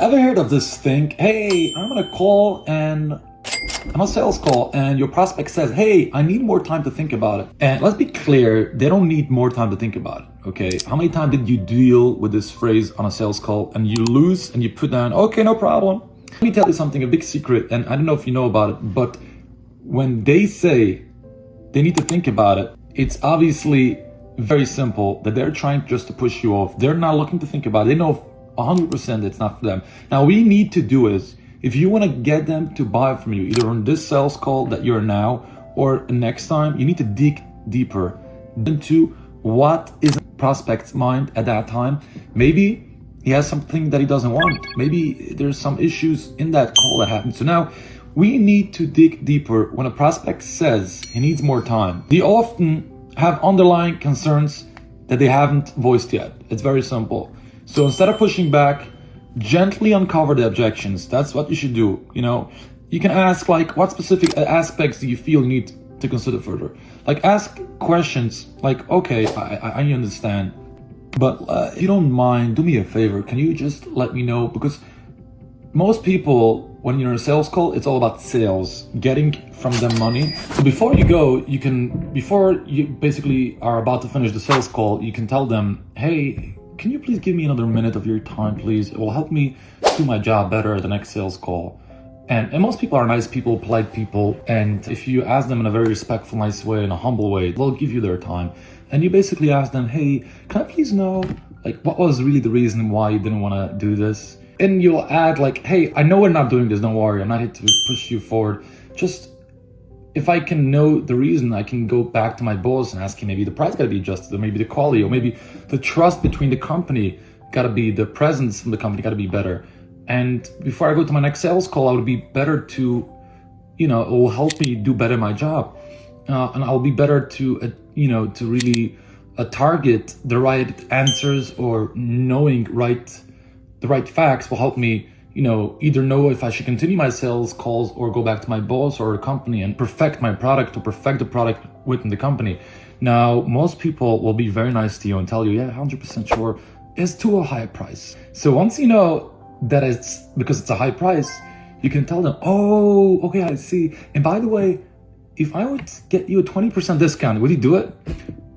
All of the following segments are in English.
Ever heard of this thing? Hey, I'm on a call and I'm a sales call and your prospect says, hey, I need more time to think about it. And let's be clear, they don't need more time to think about it, okay? How many times did you deal with this phrase on a sales call and you lose and you put down, okay, no problem. Let me tell you something, a big secret, and I don't know if you know about it, but when they say they need to think about it, it's obviously very simple that they're trying just to push you off. They're not looking to think about it. They know 100% it's not for them. Now, what we need to do is, if you want to get them to buy from you, either on this sales call that you're now or next time, you need to dig deeper into what is the prospect's mind at that time. Maybe he has something that he doesn't want. Maybe there's some issues in that call that happened. So now we need to dig deeper. When a prospect says he needs more time, they often have underlying concerns that they haven't voiced yet. It's very simple. So instead of pushing back, gently uncover the objections. That's what you should do. You know, you can ask like, what specific aspects do you feel you need to consider further? Like, ask questions like, okay, I understand, but if you don't mind, do me a favor. Can you just let me know? Because most people, when you're in a sales call, it's all about sales, getting from them money. So before you go, before you basically are about to finish the sales call, you can tell them, hey, can you please give me another minute of your time, please? It will help me do my job better at the next sales call. And most people are nice people, polite people. And if you ask them in a very respectful, nice way, in a humble way, they'll give you their time. And you basically ask them, hey, can I please know, like, what was really the reason why you didn't want to do this? And you'll add like, hey, I know we're not doing this, don't worry. I'm not here to push you forward. Just, if I can know the reason, I can go back to my boss and ask him, maybe the price gotta be adjusted, or maybe the quality, or maybe the trust between the company gotta be, the presence from the company gotta be better. And before I go to my next sales call, I would be better to, you know, it will help me do better my job. And I'll be better to, you know, to really target the right answers, or knowing the right facts will help me, you know, either know if I should continue my sales calls or go back to my boss or the company and perfect my product, or perfect the product within the company. Now, most people will be very nice to you and tell you, yeah, 100% sure, it's too a high price. So once you know that it's because it's a high price, you can tell them, oh, okay, I see. And by the way, if I would get you a 20% discount, would you do it?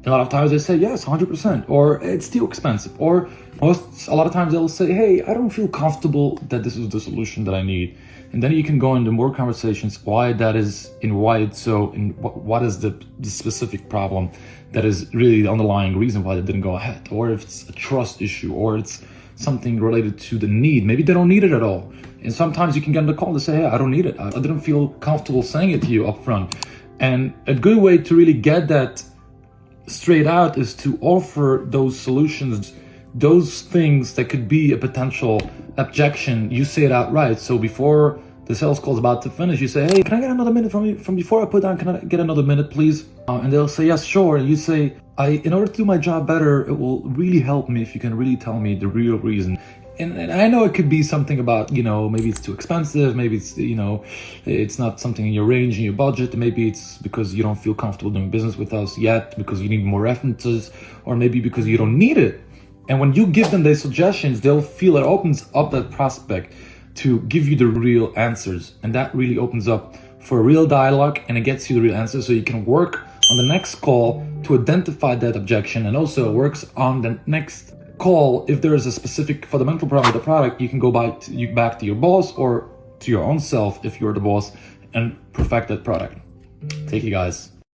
A lot of times they say, yes, 100%, or it's too expensive. Or a lot of times they'll say, hey, I don't feel comfortable that this is the solution that I need. And then you can go into more conversations, why that is, and why it's so, and what is the specific problem that is really the underlying reason why they didn't go ahead. Or if it's a trust issue, or it's something related to the need. Maybe they don't need it at all. And sometimes you can get on the call to say, hey, I don't need it. I didn't feel comfortable saying it to you up front. And a good way to really get that straight out is to offer those solutions, those things that could be a potential objection. You say it outright. So before the sales call is about to finish, you say, hey, can I get another minute from you? From before I put down, can I get another minute, please? And they'll say, yes, sure. And you say, in order to do my job better, it will really help me if you can really tell me the real reason. And I know it could be something about, you know, maybe it's too expensive, maybe it's, you know, it's not something in your range, in your budget, maybe it's because you don't feel comfortable doing business with us yet, because you need more references, or maybe because you don't need it. And when you give them their suggestions, they'll feel it opens up that prospect to give you the real answers. And that really opens up for a real dialogue, and it gets you the real answers, so you can work on the next call to identify that objection, and also works on the next call. If there is a specific fundamental problem with the product, you can go back to your boss or to your own self if you're the boss, and perfect that product. Take you guys.